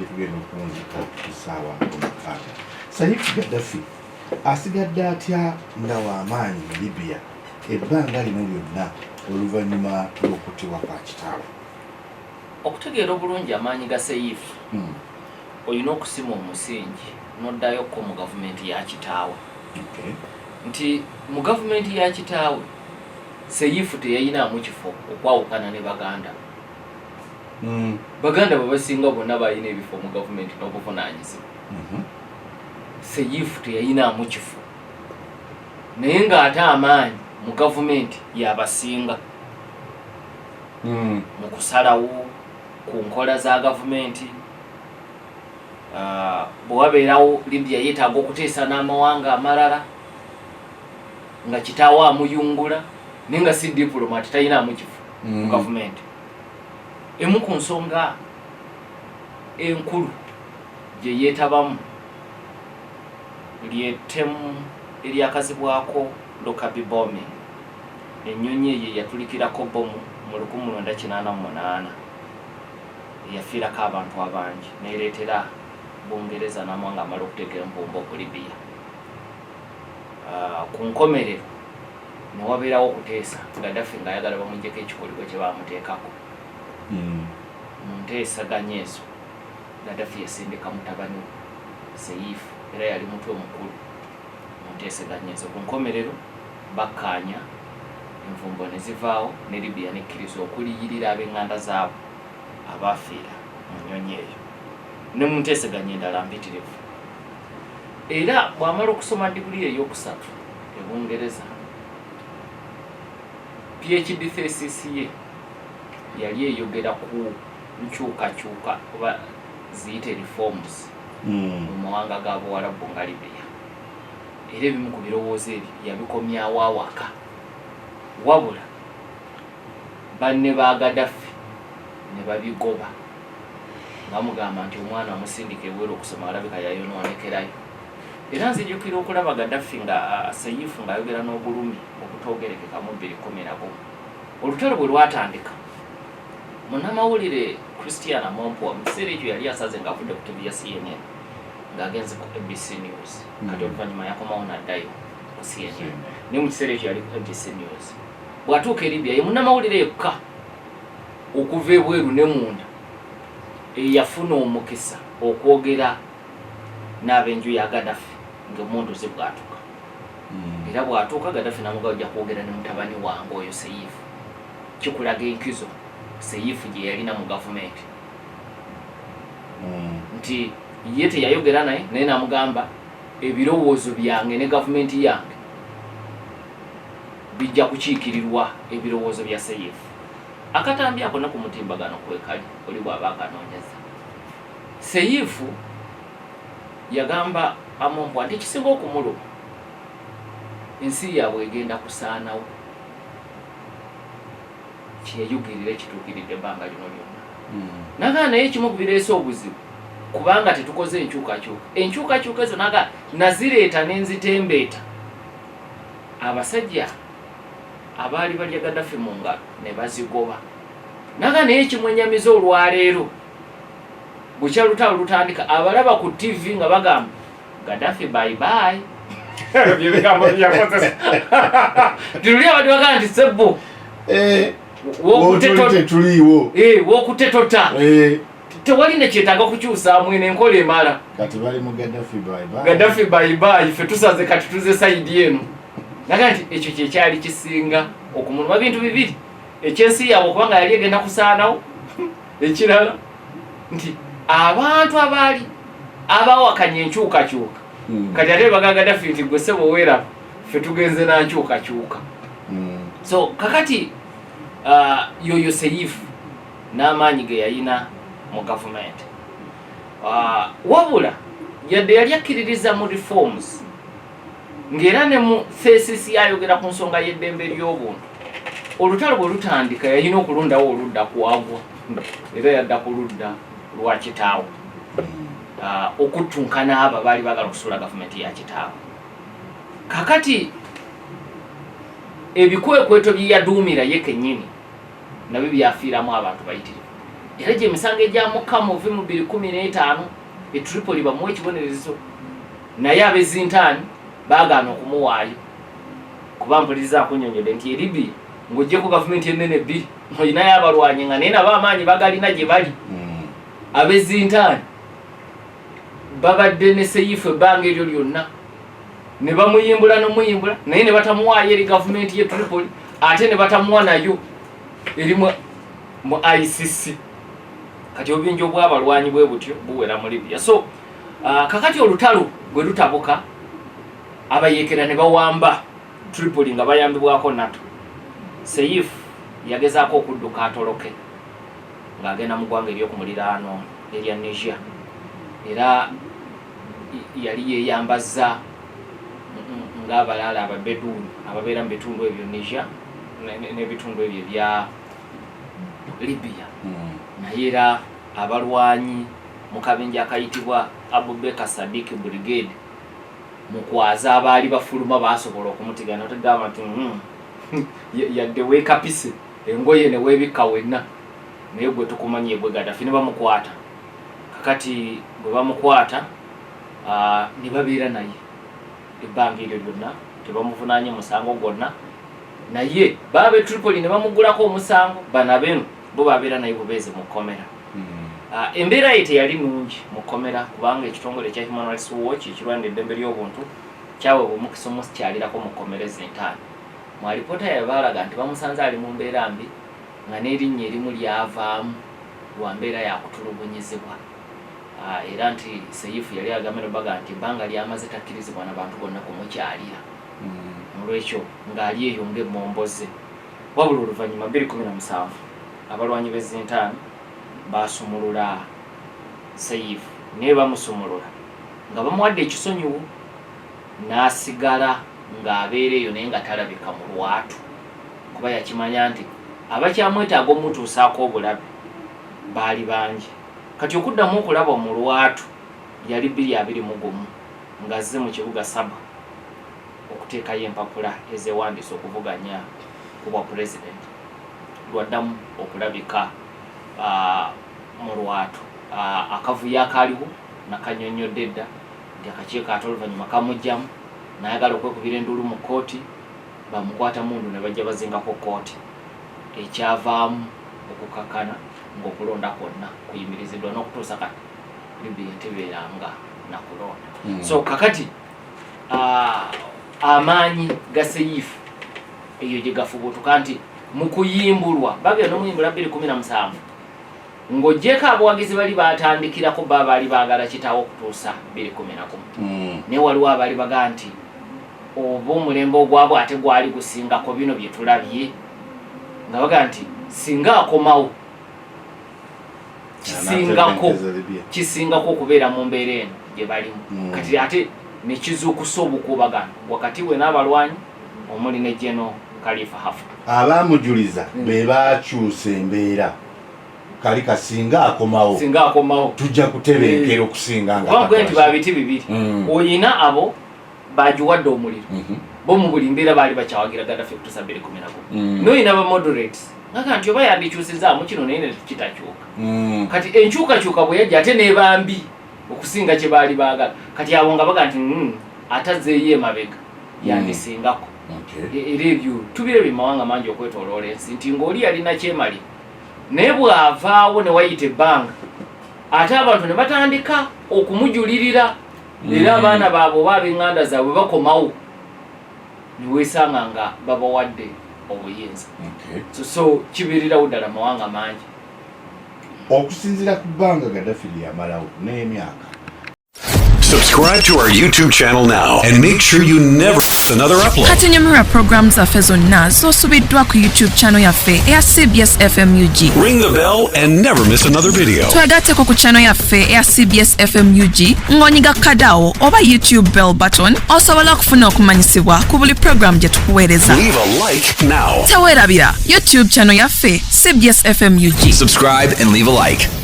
gyetugenda okuwunzika essaawa omukaaga. Saif Gaddafi asigadde atya nga w'amaanyi mu Libya ebbanga lino lyonna oluvannyuma lw'okuttibwa kwa kitaawe? Okutegeera obulungi amaanyi ga Saif olina okusima omusingi n'oddayokko mu gavumenti ya kitaawe. Nti mu gavumenti ya kitaawe Saif teyayinaamu kifo okwawukana ne Baganda. Baganda bwe basinga bonna balina ebifo mu gavumenti n'obuvunaanyizibwa. Saif teyayinaamu kifo naye ng'ate amaanyi mu gavumenti yabasinga mu kusalawo ku nkola za gavumenti. Bwe wabeerawo Libya yeetaaga okuteesa n'amawanga amalala nga kitaawe amuyungula naye nga si diplomat tayinaamu kifo mu gavumenti. Emu ku nsonga enkulu gye yeetabamu ly'ettemu eryakazibwako Lockerbie bombing. Ennyonyi eyo yatulikirako bomu mu 1988 yafiirako abantu abangi neereetera Bungereza n'amawanga amala okuteeka empumbu ku Libya. Ku nkomerero ne wabeerawo okuteesa Gaddafi ng'ayagala bamuggyeko ekikolibwa kye baamuteekako. Mu nteesaganya ezo Gaddafi yasindika mutabani we Saif era yali mutwe mukulu mu nteesaganya ezo. Ku nkomerero bakkaanya envumbo ne zivaawo ne Libya nekkiriza okuliyirira ab'eŋŋanda zaabo abaafiira mu nnyonyi eyo ne mu nteesaganya endala mpitirivu. Era bw'amala okusoma diguli ey'okusatu e Bungereza, PhD thesis ye yali eyogera ku nkyukakyuka oba ziyite reforms mu mawanga ga Buwarabu nga Libya. Era ebimu ku birowoozo ebyo yabikomyawo awaka, wabula banne ba Gaddafi ne babigoba bamugamba nti omwana amusindika ebweru okusoma alabika yayonoonekerayo. Era nzijukira okulaba Gaddafi nga Saif ng'ayogera n'obulumi obutoogerekeka mu 2011. Olutalo bwe lwatandika, munnamawulire Christian Amompwa mu kiseera ekyo yali asaze ng'avudde ku TV ya CNN ng'agenze ku ABC News. Kati oluvannyuma yakomawo n'addayo ku CNN. Ne mu kiseera ekyo yali ku ABC News. Bw'atuuka e Libya ye munnamawulire yekka okuva ebweru ne munda eyafuna omukisa okwogera n'ab'enju ya Gaddafi ng'emmundu ze bw'atuuka. Era bw'atuuka Gaddafi n'amugamba ojja kwogera ne mutabani wange oyo Saif. Kikulaga enkizo Saif gye yalina mu gavumenti. Nti ye teyayogera naye n'amugamba ebirowoozo byange ne gavumenti yange bijja kukiikirirwa ebirowoozo bya Saif. Akatambi ako naku mutimbagano kwekali oli bw'aba akanoonyeza. Saif yagamba Amompwa nti ekisinga okumuluma ensi yaabwe egenda kusaanawo. Kyeyayogirira ekituukiridde ebbanga lino lyonna. Nagaa naye ekimu ku bireese obuzibu kubanga tetukoze enkyukakyuka. Enkyukakyuka ezo naga nazireeta n'enzitembeeta abasajja abaali balya Gaddafi mu ngalo ne bazigoba. Naga naye ekimwenyamiza olwaleero bukya lutalo lutandika abalaba ku TV nga bagamba Gaddafi bye bye. Tuli abadde bagamba nti sebbo wokutetota tewali nekyetaaga kukyusaamu eno enkola emala. Kati bali mu Gaddafi bye bye. Gaddafi bye bye, ffe tusaze kati tuze sayidi eno. Naga nti ekyo kyekyali kisinga okumuluma bintu bibiri. Ekyensi yaabwe okubanga yali egenda kusaanawo. Ekirala nti abantu abaali abawakanya enkyukakyuka kati ate baga Gaddafi nti gwe ssebo weeraba ffe tugenze na nkyukakyuka. So kakati yoyo Saif n'amaanyi ge yalina mu gavumenti. Wabula yadde yali akkiririza mu reforms ng'era ne mu thesis yayogera ku nsonga y'eddembe ly'obuntu. Olutalo bwe lutandika yalina okulondawo oludda kwagwa era yadda ku ludda lwa kitaawe okuttunkana abo baali baagala okusuula gavumenti ya kitaawe. Kakati ebikwekweto bye yaduumira ye kennyini nabyo byafiiramu abantu bayitirivu. era gye emisango egyamuka mu 2015 Tripoli bamuwa ekibonerezo naye abezintaani baagaana okumuwaayo kuba mpuliriza akunyonyodde nti Libya ng'oggyeko gavumenti ennene bbiri olinayo abalwanyi nga naye nabo amaanyi bagalina gye bali abezintaani babadde ne Seyifu ebbanga eryo lyonna ne bamuyimbula n'omuyimbula naye ne batamuwaayo eri gavumenti ye Tripoli ate ne batamuwa nayo eri mu ICC kati obubinja obw'abalwanyi bwe butyo buwera mu Libya. So kakati olutalo bwe lutabuka abayeekera ne bawamba Tripoli nga bayambibwako NATO. Seyifu yagezaako okudduka atoloke ng'agenda mu ggwanga ery'okumuliraano erya Niger era yali yeeyambazza ng'abalaala ababeduuni ababeera mu bitundu ebyo Niger n'ebitundu ebyo ebya Libya naye era abalwanyi mu kabinja akayitibwa Abubakar Sadiq Brigade mukwaza abaali bafuluma baasobola okumutigana otagamba nti yadde weekapise engoye ne weebikka wenna naye gwe tukumanye bwe Gaddafi ne bamukwata kakati bwe bamukwata ne babeera naye ebbanga eryo lyonna tebamuvunaanye musango gwonna naye baabe Tripoli ne bamugulako omusango bana beno bo babeera naye bubeeze mu kkomera. Embeera ye teyali nungi mu kkomera kubanga ekitongole kya Human Rights Watch ekirwanira eddembe ly'obuntu kyaweebwa omukisa omusikyalirako mu kkomera ez'entaani. Mu alipoota yabaalaga nti bamusanze ali mu mbeera mbi nga n'erinnya erimu lyavaamu lwa mbeera yakutulugunyizibwa era nti Seyifu yali agambye baga nti ebbanga lyamaze takkirizibwa n'abantu bonna kumukyalira olwekyo ng'ali eyo ng'emmomboze. Wabula oluvannyuma 2017 abalwanyi b'ezzintaani baasumulula Seyifu naye bamusumulula nga bamuwadde ekisonyiwo n'asigala ng'abeera eyo naye nga talabika mu lwatu kuba yakimanya nti abakyamwetaaga omutuusaako obulabe baali bangi kati okuddamu okulaba mu lwatu yali 221 ng'azze mu kibuga Saba okuteekayo empapula ezeewandiisa okuvuganya ku bwa pulezidenti lwaddamu okulabika mu lwatu. Akavuyo akaliwo nakanyonyodde dda nti akakiiko ate oluvannyuma kamugjamu nayagala okwekubira enduulu mu kkooti bamukwata mundu ne bajja bazingako kkooti ekyavaamu okukakana ng'okulonda kwonna kuyimiriziddwa n'okutuusa kati Libya tebeeranga nakulonda. So kakati amaanyi ga Seyifu eyo gye gafubutuka nti mu kuyimbulwa bagenda omuyimbula 2017 ng'oggyeko abawagizi bali baatandikirako baba baali baagala kitaawo okutuusa 2011 naye waliwo abaali bagaa nti oba omulembe ogwabwe ate gwali gusingako bino bye tulabye nga bagaa nti singa akomawo kisingako okubeera mu mbeera eno gye balimu kati ate nekizuukusa obukuubagano wakati we n'abalwanyi omuli ne General Khalifa Haftar. Abaamujuliza be baakyusa embeera kali kasinga akomawo tujja kutebenkera okusinga nga bagwe nti babiti bibiri oyina abo bajuwadde omuliro bo mu buli mbeera baali bakyawagira Gaddafi okutuusa 2011 n'oyina ba moderates nga nti oba yandikyusizaamu kino naye ne kitakyuka kati enkyukakyuka bwe yajja ate n'ebambi okusinga kye baali baagala kati abo nga baga nti atazzeeyo emabega yandisingako era ebyo tubirabye mawanga mangi okwetoloola ensi nti ng'oli yalina kyemali naye bw'avaawo ne wayita ebbanga ate abantu ne batandika okumujulirira era abaana baabwe oba ab'eŋŋanda zaabwe bakomawo ne weesanga nga babawadde obuyinza so kibeererawo ddala mawanga mangi okusinziira ku bbanga Gaddafi lyamalawo n'emyaka. Subscribe to our YouTube channel now and make sure you never miss another upload. Katinyamira programs zaffe zonna z'osubiddwa ku YouTube channel yaffe eya CBS FM UG. Ring the bell and never miss another video. Twegatteko ku channel yaffe eya CBS FM UG ng'onyiga kadawo oba YouTube bell button osobola okufuna okumanyisibwa ku buli program gye tukuweereza. Leave a like now. Teweerabira YouTube channel yaffe CBS FM UG. Subscribe and leave a like.